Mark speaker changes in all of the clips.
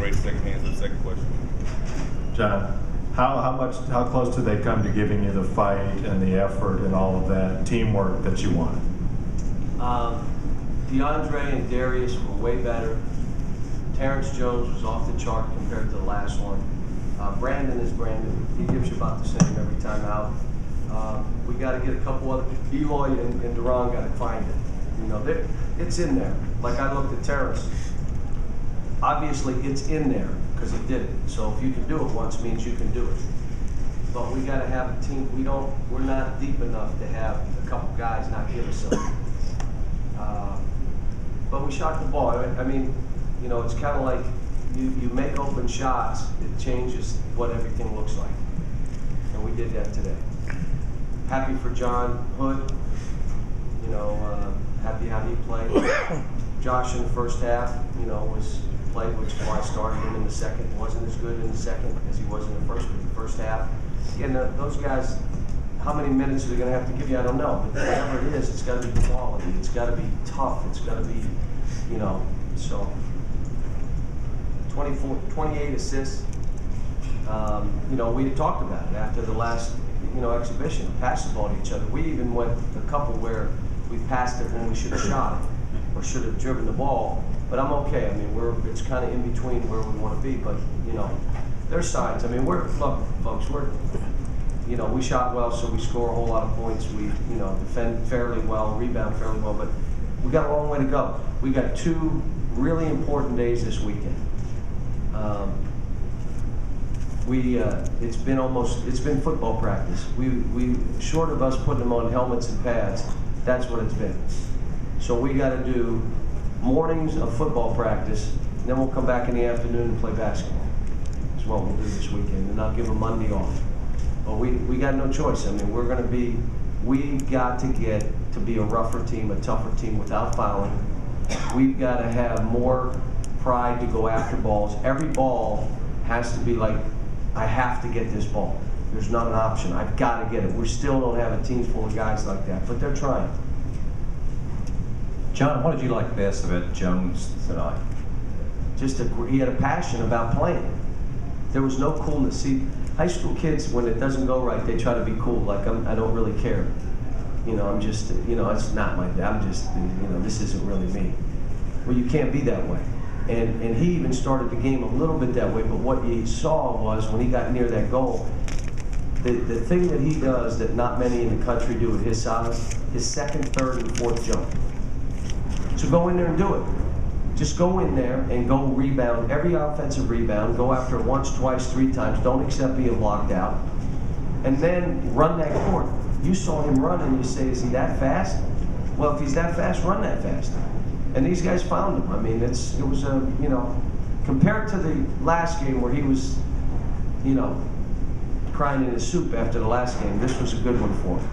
Speaker 1: wait a second, answer the second question.
Speaker 2: John, how close did they come to giving you the fight and the effort and all of that teamwork that you wanted?
Speaker 3: DeAndre and Darius were way better. Terrence Jones was off the chart compared to the last one. Brandon is Brandon. He gives you about the same every time out. We got to get a couple other. Eloy and Duran got to find it. You know, it's in there. Like I looked at Terrence. Obviously, it's in there because he did it. So if you can do it once, means you can do it. But we got to have a team. We're not deep enough to have a couple guys not give us something. But we shot the ball. I mean, you know, it's kind of like you make open shots. It changes what everything looks like, and we did that today. Happy for John Hood. You know, happy how he played. Josh in the first half, you know, played, which is why I started him in the second. Wasn't as good in the second as he was in the first half. Again, those guys, how many minutes are they going to have to give you? I don't know. But whatever it is, it's got to be quality. It's got to be tough. It's got to be, you know, so 28 assists. You know, we had talked about it after the last, you know, exhibition. Pass the ball to each other. We even went a couple where we passed it when we should have shot it or should have driven the ball. But I'm okay. I mean, it's kind of in between where we want to be. But you know, there's signs. I mean, look, folks, you know, we shot well, so we score a whole lot of points. We, you know, defend fairly well, rebound fairly well, but we got a long way to go. We got 2 really important days this weekend. It's been football practice. We short of us putting them on helmets and pads, that's what it's been. So we got to do mornings of football practice, and then we'll come back in the afternoon and play basketball. That's what we'll do this weekend, and I'll give them Monday off. But we got no choice. I mean, we got to get to be a rougher team, a tougher team without fouling. We've got to have more pride to go after balls. Every ball has to be like, I have to get this ball. There's not an option. I've got to get it. We still don't have a team full of guys like that, but they're trying.
Speaker 4: John, what did you like best about Jones tonight?
Speaker 3: He had a passion about playing. There was no coolness. See, high school kids, when it doesn't go right, they try to be cool. Like, I don't really care. You know, I'm just, you know, it's not my, I'm just, you know, this isn't really me. Well, you can't be that way. And he even started the game a little bit that way, but what you saw was when he got near that goal, the thing that he does that not many in the country do at his size, his second, third, and fourth jump. So go in there and do it. Just go in there and go rebound, every offensive rebound, go after it once, twice, 3 times, don't accept being blocked out, and then run that court. You saw him run and you say, is he that fast? Well, if he's that fast, run that fast. And these guys found him. I mean, it was a, you know, compared to the last game where he was, you know, crying in his soup after the last game, this was a good one for him.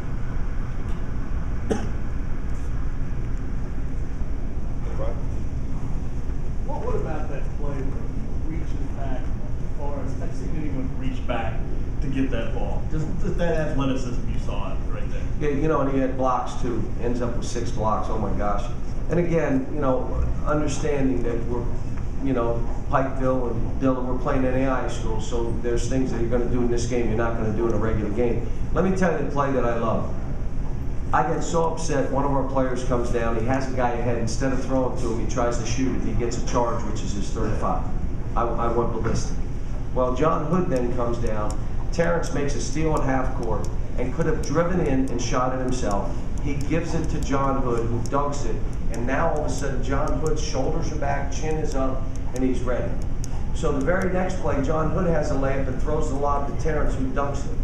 Speaker 5: What about that play where he reaches back as far as I've seen anyone reach back to get that ball? Just that athleticism you saw it right there.
Speaker 3: Yeah, you know, and he had blocks too. Ends up with 6 blocks. Oh my gosh. And again, you know, understanding that we're, you know, Pikeville and Dillard, we're playing NAI school, so there's things that you're going to do in this game you're not going to do in a regular game. Let me tell you the play that I love. I get so upset, one of our players comes down, he has a guy ahead, instead of throwing to him, he tries to shoot it, he gets a charge, which is his 35. I went ballistic. Well, John Hood then comes down, Terrence makes a steal at half court, and could have driven in and shot it himself. He gives it to John Hood, who dunks it, and now all of a sudden John Hood's shoulders are back, chin is up, and he's ready. So the very next play, John Hood has a layup and throws the lob to Terrence, who dunks it.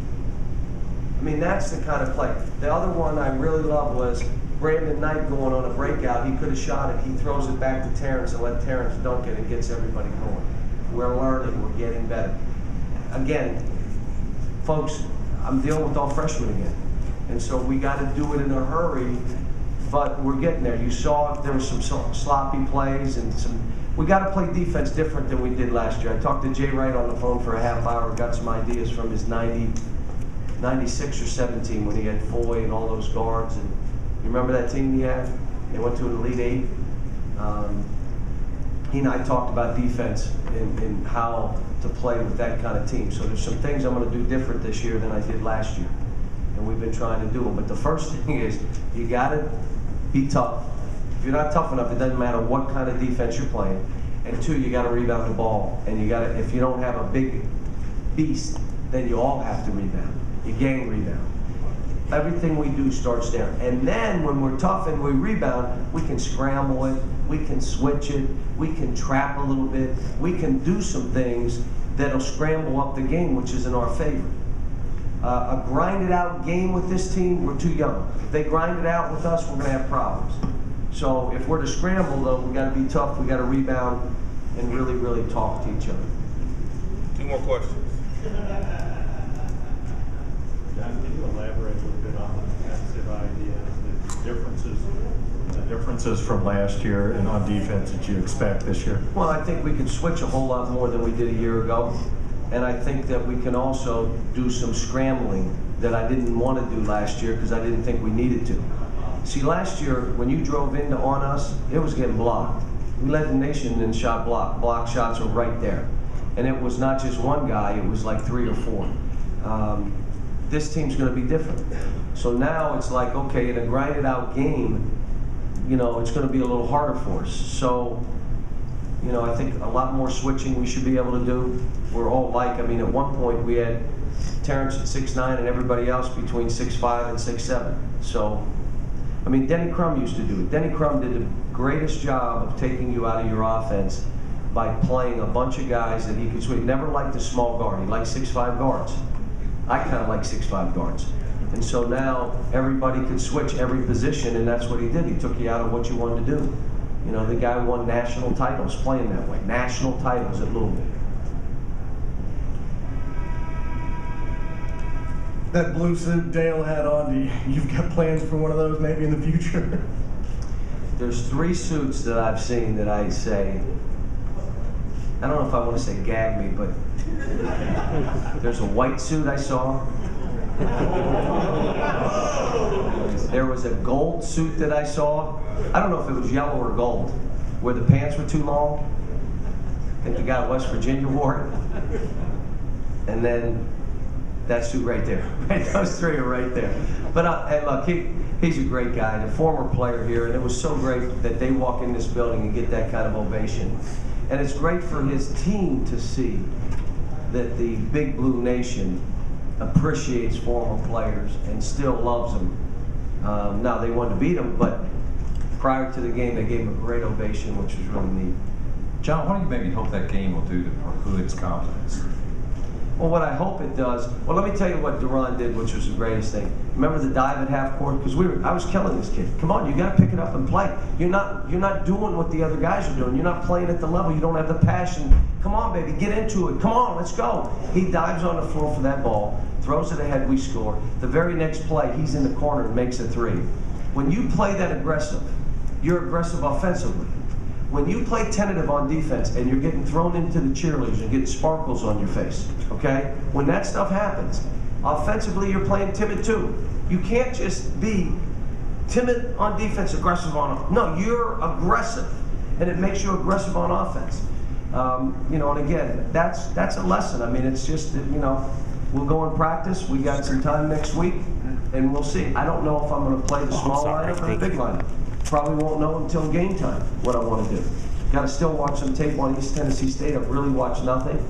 Speaker 3: I mean, that's the kind of play. The other one I really loved was Brandon Knight going on a breakout. He could have shot it. He throws it back to Terrence and let Terrence dunk it and gets everybody going. We're learning. We're getting better. Again, folks, I'm dealing with all freshmen again. And so we got to do it in a hurry, but we're getting there. You saw there was some sloppy plays and we got to play defense different than we did last year. I talked to Jay Wright on the phone for a half hour, got some ideas from his 96 or 17 when he had Foy and all those guards. And you remember that team he had? They went to an Elite 8. he and I talked about defense and how to play with that kind of team. So there's some things I'm going to do different this year than I did last year, and we've been trying to do them. But the first thing is you got to be tough. If you're not tough enough, it doesn't matter what kind of defense you're playing. And two, you got to rebound the ball, and you got to. If you don't have a big beast, then you all have to rebound. You gang rebound. Everything we do starts there. And then when we're tough and we rebound, we can scramble it, we can switch it, we can trap a little bit, we can do some things that'll scramble up the game, which is in our favor. A grinded out game with this team, we're too young. If they grind it out with us, we're going to have problems. So if we're to scramble, though, we got to be tough, we got to rebound, and really, really talk to each other.
Speaker 1: 2 more questions.
Speaker 2: John, can you elaborate a little bit on the defensive ideas, the differences from last year and on defense that you expect this year?
Speaker 3: Well, I think we can switch a whole lot more than we did a year ago. And I think that we can also do some scrambling that I didn't want to do last year because I didn't think we needed to. See, last year, when you drove into on us, it was getting blocked. We led the nation in shot block. Block shots are right there. And it was not just one guy, it was like 3 or 4. This team's going to be different. So now it's like, okay, in a grinded out game, you know, it's going to be a little harder for us. So, you know, I think a lot more switching we should be able to do. We're all like, I mean, at one point we had Terrence at 6'9" and everybody else between 6'5" and 6'7". So, I mean, Denny Crum used to do it. Denny Crum did the greatest job of taking you out of your offense by playing a bunch of guys that he could switch. He never liked a small guard. He liked 6'5" guards. I kind of like 6'5" guards. And so now everybody could switch every position, and that's what he did. He took you out of what you wanted to do. You know, the guy won national titles playing that way. National titles at Louisville.
Speaker 5: That blue suit Dale had on, you've got plans for one of those maybe in the future?
Speaker 3: There's 3 suits that I've seen that I say, I don't know if I want to say gag me, but there's a white suit I saw. There was a gold suit that I saw. I don't know if it was yellow or gold, where the pants were too long. I think the guy in West Virginia wore it. And then that suit right there. Right, those 3 are right there. But and look, he's a great guy, a former player here, and it was so great that they walk in this building and get that kind of ovation. And it's great for his team to see that the Big Blue Nation appreciates former players and still loves them. Now, they wanted to beat them, but prior to the game, they gave him a great ovation, which was really neat.
Speaker 4: John, what do you maybe hope that game will do to Hood's confidence?
Speaker 3: Well, what I hope it does, well, let me tell you what Duran did, which was the greatest thing. Remember the dive at half court? Because I was killing this kid. Come on, you got to pick it up and play. You're not doing what the other guys are doing. You're not playing at the level. You don't have the passion. Come on, baby, get into it. Come on, let's go. He dives on the floor for that ball, throws it ahead, we score. The very next play, he's in the corner and makes a 3. When you play that aggressive, you're aggressive offensively. When you play tentative on defense and you're getting thrown into the cheerleaders and getting sparkles on your face, okay? When that stuff happens, offensively you're playing timid too. You can't just be timid on defense, aggressive on offense. No, you're aggressive, and it makes you aggressive on offense. You know, and again, that's a lesson. I mean, it's just that, you know, we'll go and practice. We got some time next week, and we'll see. I don't know if I'm going to play the small lineup or the big lineup. Probably won't know until game time what I want to do. Got to still watch some tape on East Tennessee State. I've really watched nothing.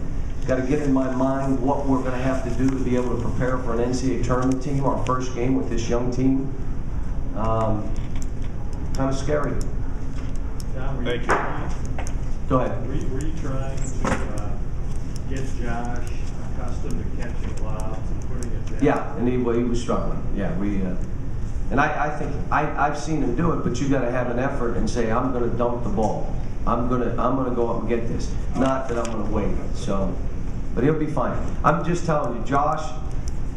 Speaker 3: Got to get in my mind what we're going to have to do to be able to prepare for an NCAA tournament team, our first game with this young team. Kind of scary.
Speaker 2: John,
Speaker 1: Thank you.
Speaker 3: Go ahead.
Speaker 2: Were you trying to get Josh accustomed to catching lobs and putting it down?
Speaker 3: Yeah, and he was struggling. Yeah, and I think I've seen him do it, but you got to have an effort and say, I'm going to dunk the ball. I'm gonna go up and get this. Not that I'm going to wait. So, but he'll be fine. I'm just telling you, Josh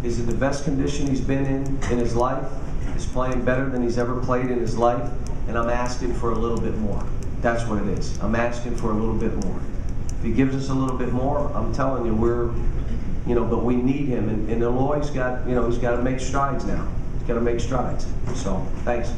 Speaker 3: is in the best condition he's been in his life. He's playing better than he's ever played in his life, and I'm asking for a little bit more. That's what it is. I'm asking for a little bit more. If he gives us a little bit more, I'm telling you, but we need him. And Eloy's got, he's got to make strides now. He's got to make strides. So, thanks.